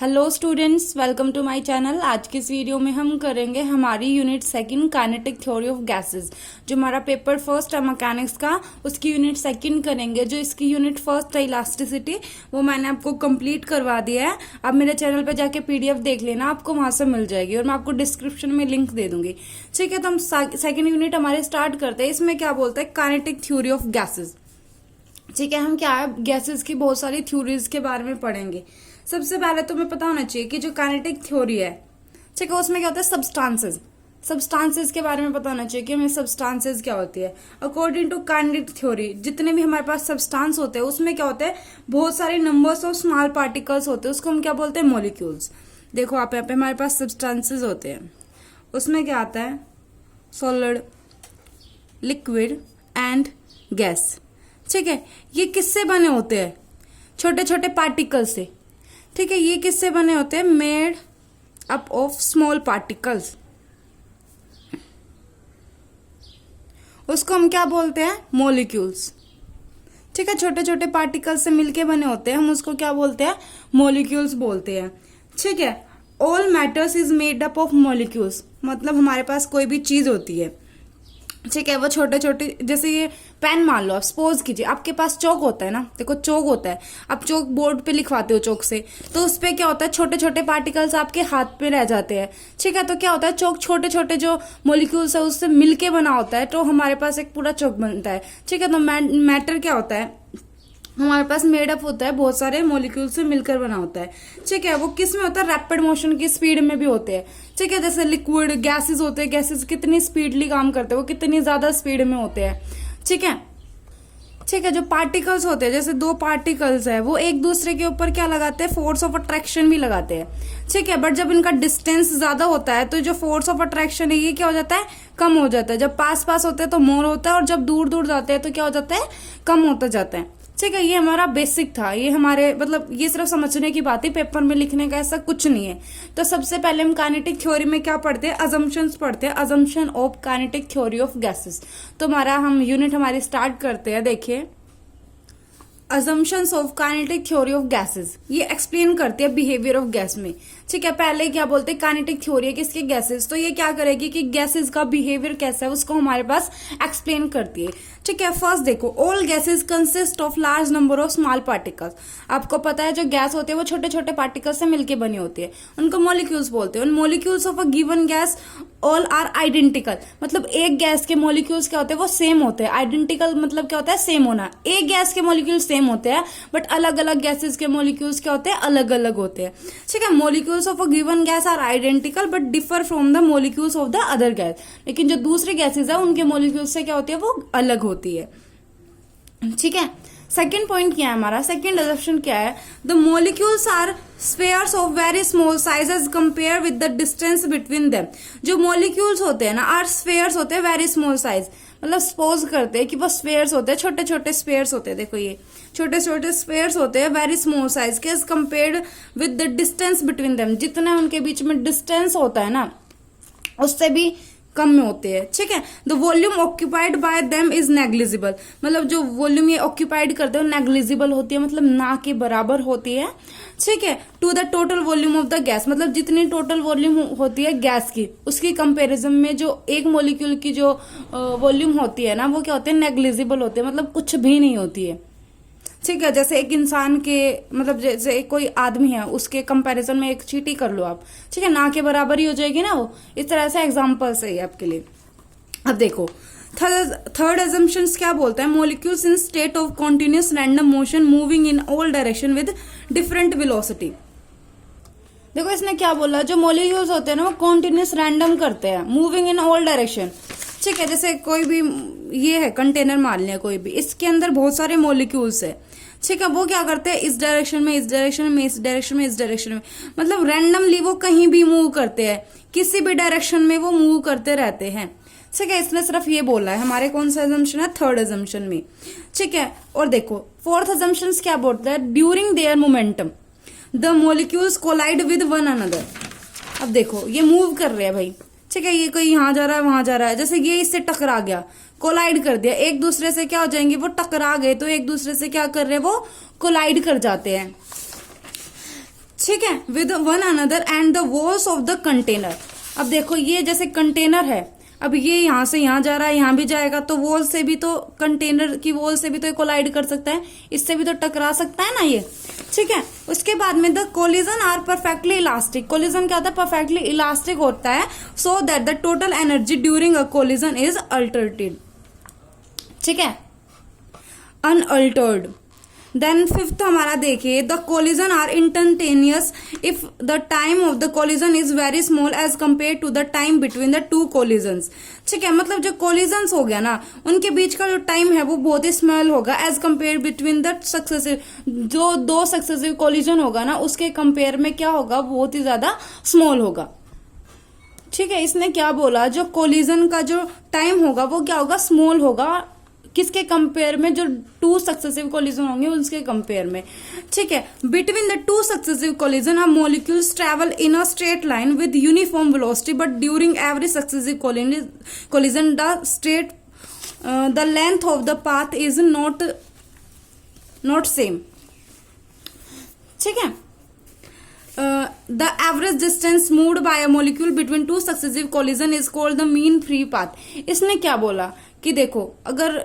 Hello students, welcome to my channel. आज की इस वीडियो में हम करेंगे हमारी unit second kinetic theory of gases. जो हमारा पेपर फर्स्ट है मैकेनिक्स का, उसकी यूनिट सेकंड करेंगे। जो इसकी यूनिट फर्स्ट है इलास्टिसिटी, वो मैंने आपको कंप्लीट करवा दिया है। आप मेरे चैनल पे जाके पीडीएफ देख लेना, आपको वहां से मिल जाएगी और मैं आपको डिस्क्रिप्शन में लिंक दे दूंगी। ठीक है, तो हम सेकेंड यूनिट हमारे स्टार्ट करते हैं। इसमें क्या बोलते हैं, काइनेटिक थ्योरी ऑफ गैसेस। ठीक है, हम क्या है गैसेस की बहुत सारी थ्योरीज के बारे में पढ़ेंगे। सबसे पहले तो हमें पता होना चाहिए कि जो काइनेटिक थ्योरी है, ठीक है, उसमें क्या होता है सब्सटेंसेस। सब्सटेंसेस के बारे में पता होना चाहिए कि हमें सब्सटेंसेस क्या होती है। अकॉर्डिंग टू काइनेटिक थ्योरी, जितने भी हमारे पास सब्सटेंस होते हैं उसमें क्या होता है, बहुत सारे नंबर्स ऑफ स्मॉल पार्टिकल्स होते हैं, उसको हम क्या बोलते हैं, मॉलिक्यूल्स। देखो आप यहाँ पे हमारे पास सब्सटेंसेस होते हैं, उसमें क्या आता है, सॉलिड, लिक्विड एंड गैस। ठीक है, ये किससे बने होते हैं, छोटे छोटे पार्टिकल से। ठीक है, ये किससे बने होते हैं, made up of small particles. उसको हम क्या बोलते हैं, मॉलिक्यूल्स। ठीक है, छोटे छोटे पार्टिकल से मिलके बने होते हैं, हम उसको क्या बोलते हैं, मॉलिक्यूल्स बोलते हैं। ठीक है, all matters is made up of molecules. मतलब हमारे पास कोई भी चीज होती है, ठीक है, वो छोटे छोटे, जैसे ये पेन मान लो, आप सपोज कीजिए आपके पास चौक होता है ना, देखो चौक होता है, आप चौक बोर्ड पे लिखवाते हो चौक से, तो उस पे क्या होता है, छोटे छोटे पार्टिकल्स आपके हाथ पे रह जाते हैं। ठीक है, तो क्या होता है, चौक छोटे छोटे जो मॉलिक्यूल्स है उससे मिलके बना होता है, तो हमारे पास एक पूरा चौक बनता है। ठीक है, तो मैटर क्या होता है, हमारे पास मेडअप होता है बहुत सारे मॉलिक्यूल से मिलकर बना होता है। ठीक है, वो किस में होता है, रैपिड मोशन की स्पीड में भी होते हैं। ठीक है, जैसे लिक्विड गैसेस होते हैं, गैसेस कितनी स्पीडली काम करते हैं, वो कितनी ज्यादा स्पीड में होते हैं। ठीक है, ठीक है, जो पार्टिकल्स होते हैं, जैसे दो पार्टिकल्स है, वो एक दूसरे के ऊपर क्या लगाते हैं, फोर्स ऑफ अट्रैक्शन भी लगाते हैं। ठीक है, बट जब इनका डिस्टेंस ज्यादा होता है तो जो फोर्स ऑफ अट्रैक्शन है ये क्या हो जाता है, कम हो जाता है। जब पास पास होते हैं तो मोर होता है, और जब दूर दूर जाते हैं तो क्या हो जाता है, कम होता जाता है। ठीक है, ये हमारा बेसिक था, ये हमारे मतलब ये सिर्फ समझने की बात है, पेपर में लिखने का ऐसा कुछ नहीं है। तो सबसे पहले हम काइनेटिक थ्योरी में क्या पढ़ते हैं, अजम्पशंस पढ़ते हैं, assumption of kinetic theory of gases. तो हमारा हम यूनिट हमारी स्टार्ट करते हैं। देखिए, assumptions of kinetic theory of gases, ये एक्सप्लेन करती है बिहेवियर ऑफ गैस में। ठीक है, पहले क्या बोलते हैं, काइनेटिक थ्योरी है किसके, गैसेस। तो ये क्या करेगी कि गैसेस का बिहेवियर कैसा है उसको हमारे पास एक्सप्लेन करती है। ठीक है, फर्स्ट देखो, all gases consist of large number of small particles. आपको पता है जो गैस होती है वो छोटे छोटे पार्टिकल्स से मिलकर बनी होती है, उनको मॉलिक्यूल्स बोलते हैं। Molecules of a given gas all are identical. मतलब एक गैस के मॉलिक्यूल्स क्या होते हैं, वो सेम होते हैं। आइडेंटिकल मतलब क्या होता है, सेम होना। एक गैस के मॉलिक्यूल सेम होते हैं, बट अलग अलग गैसेस के मॉलिक्यूल्स क्या होते हैं, अलग अलग होते हैं। ठीक है, molecules of a given gas are identical but differ from the molecules of the other gas. लेकिन जो दूसरे गैसेस है उनके मॉलिक्यूल्स से क्या होती है, वो अलग होती है। ठीक है, सेकेंड पॉइंट क्या है हमारा, सेकेंड असम्पशन क्या है, the molecules are spheres of very small size as compare with the distance between them. जो मॉलिक्यूल्स होते हैं ना, आर स्फेयर्स होते हैं वेरी स्मॉल साइज। मतलब सपोज करते हैं कि वो स्फेयर्स होते हैं, छोटे छोटे स्फेयर्स होते हैं। देखो ये छोटे छोटे स्फेयर्स होते हैं वेरी स्मॉल साइज के, as compared with the distance between them. जितना उनके बीच में डिस्टेंस होता है ना, उससे भी कम में होते हैं। ठीक है, the volume occupied by them is negligible. मतलब जो वॉल्यूम ये ऑक्यूपाइड करते हैं नेग्लिजिबल होती है, मतलब ना के बराबर होती है। ठीक है, to the total volume of the gas. मतलब जितनी टोटल वॉल्यूम होती है गैस की, उसकी कंपैरिजन में जो एक मॉलिक्यूल की जो वॉल्यूम होती है ना, वो क्या होते हैं, नेग्लिजिबल होते हैं, मतलब कुछ भी नहीं होती है। ठीक है, जैसे एक इंसान के, मतलब जैसे कोई आदमी है उसके कंपैरिजन में एक चींटी कर लो आप, ठीक है, ना के बराबर ही हो जाएगी ना वो। इस तरह से एग्जांपल सही है आपके लिए। अब देखो थर्ड असम्पशन क्या बोलता है, molecules in state of continuous random motion moving in all direction with different velocity. देखो इसने क्या बोला, जो मॉलिक्यूल्स होते हैं ना वो कॉन्टिन्यूस रैंडम करते हैं, मूविंग इन ऑल डायरेक्शन। ठीक है, जैसे कोई भी ये है कंटेनर मान लिया कोई भी, इसके अंदर बहुत सारे मॉलिक्यूल्स है। ठीक है, वो क्या करते हैं, इस डायरेक्शन में, इस डायरेक्शन में, इस डायरेक्शन में, इस डायरेक्शन में, मतलब रैंडमली वो कहीं भी मूव करते हैं, किसी भी डायरेक्शन में वो मूव करते रहते हैं। ठीक है, इसने सिर्फ ये बोला है हमारे कौन सा असम्पशन है, थर्ड असम्पशन में। ठीक है, और देखो फोर्थ असम्पशन क्या बोलता है, during their momentum the molecules collide with one another. अब देखो ये मूव कर रहे हैं भाई, ठीक है, ये कोई यहाँ जा रहा है वहां जा रहा है, जैसे ये इससे टकरा गया, कोलाइड कर दिया, एक दूसरे से क्या हो जाएंगे, वो टकरा गए, तो एक दूसरे से क्या कर रहे हैं, वो कोलाइड कर जाते हैं। ठीक है, with one another and the walls of the container. अब देखो ये जैसे कंटेनर है, अब ये यहां से यहां जा रहा है, यहां भी जाएगा, तो वॉल से भी तो, कंटेनर की वॉल से भी तो कोलाइड कर सकता है, इससे भी तो टकरा सकता है ना ये। ठीक है, उसके बाद में the collision are perfectly elastic. Collision क्या होता है? परफेक्टली इलास्टिक होता है, so that the total energy during a collision is altered. ठीक है, अनअल्टर्ड। देन फिफ्थ हमारा देखिए, the collision are instantaneous if the time of the collision is very small as compare to the time between the two collisions. ठीक है, मतलब जो collisions हो गया ना, उनके बीच का जो टाइम है वो बहुत ही स्मॉल होगा as compare between the successive, जो दो सक्सेसिव कोलिजन होगा ना उसके कंपेयर में क्या होगा, बहुत ही ज्यादा स्मॉल होगा। ठीक है, इसने क्या बोला, जो कोलिजन का जो टाइम होगा वो क्या होगा, स्मॉल होगा, किसके कंपेयर में, जो टू सक्सेसिव कोलिजन होंगे उसके कंपेयर में। ठीक है, between the two successive collision a molecules travel in a straight line with uniform velocity, but during every successive collision the length of the path is not same. ठीक है, the average distance moved by a molecule between two successive collision is called the mean free path। इसने क्या बोला कि देखो अगर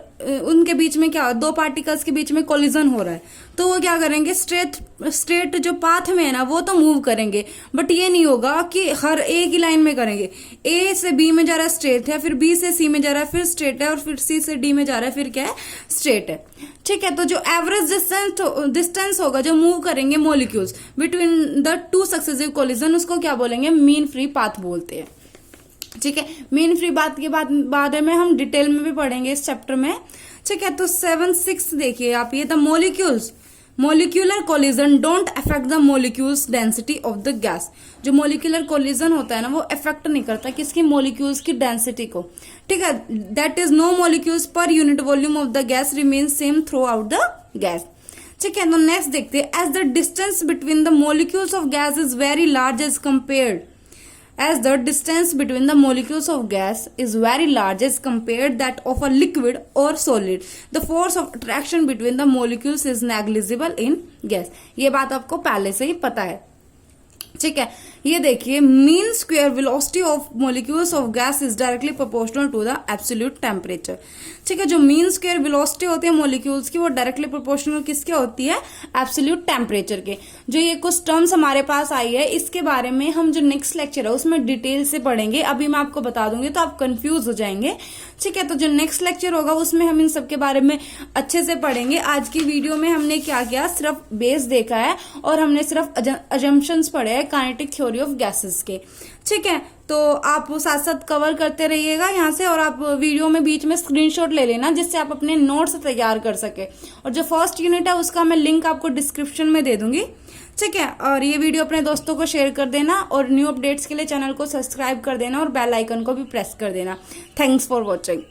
उनके बीच में क्या, दो पार्टिकल्स के बीच में कोलिजन हो रहा है, तो वो क्या करेंगे, स्ट्रेट जो पाथ में है ना वो तो मूव करेंगे, बट ये नहीं होगा कि हर एक ही लाइन में करेंगे। ए से बी में जा रहा है स्ट्रेट है, फिर बी से सी में जा रहा है फिर स्ट्रेट है, और फिर सी से डी में जा रहा है फिर क्या है, स्ट्रेट है। ठीक है, तो जो एवरेज डिस्टेंस होगा जो मूव करेंगे molecules between the two successive collision, उसको क्या बोलेंगे, मीन फ्री पाथ बोलते हैं। ठीक है, मीन फ्री पाथ के बारे में हम डिटेल में भी पढ़ेंगे इस चैप्टर में। ठीक है, तो 7-6 देखिए आप, ये the molecular collision don't affect the molecules density of the gas. जो मोलिक्यूलर कोलिजन होता है ना वो अफेक्ट नहीं करता किसकी, मोलिक्यूल्स की डेंसिटी को। ठीक है, that is no molecules per unit volume of the gas remain same throughout the gas. ठीक है, तो नेक्स्ट देखते हैं, as the distance between the molecules of gas is very large as compared as the distance between the molecules of gas is very large as compared that of a liquid or solid, the force of attraction between the molecules is negligible in gas। ये बात आपको पहले से ही पता है। ठीक है, ये देखिए, mean square velocity of molecules of gas is directly proportional to the absolute temperature. ठीक है, जो मीन स्क्वायर वेलोसिटी होती है मॉलिक्यूल्स की वो डायरेक्टली प्रोपोर्शनल किसके होती है, एब्सोल्यूट टेम्परेचर के। जो ये कुछ टर्म्स हमारे पास आई है, इसके बारे में हम जो नेक्स्ट लेक्चर है उसमें डिटेल से पढ़ेंगे, अभी मैं आपको बता दूंगी तो आप कंफ्यूज हो जाएंगे। ठीक है, तो जो नेक्स्ट लेक्चर होगा उसमें हम इन सब के बारे में अच्छे से पढ़ेंगे। आज की वीडियो में हमने क्या किया, सिर्फ बेस देखा है और हमने सिर्फ अजम्पशंस पढ़े हैं काइनेटिक थ्योरी ऑफ गैसेस के। ठीक है, तो आप साथ साथ कवर करते रहिएगा यहाँ से, और आप वीडियो में बीच में स्क्रीनशॉट ले लेना जिससे आप अपने नोट्स तैयार कर सके। और जो फर्स्ट यूनिट है उसका मैं लिंक आपको डिस्क्रिप्शन में दे दूंगी। ठीक है, और ये वीडियो अपने दोस्तों को शेयर कर देना, और न्यू अपडेट्स के लिए चैनल को सब्सक्राइब कर देना, और बेल आइकन को भी प्रेस कर देना। Thanks for watching.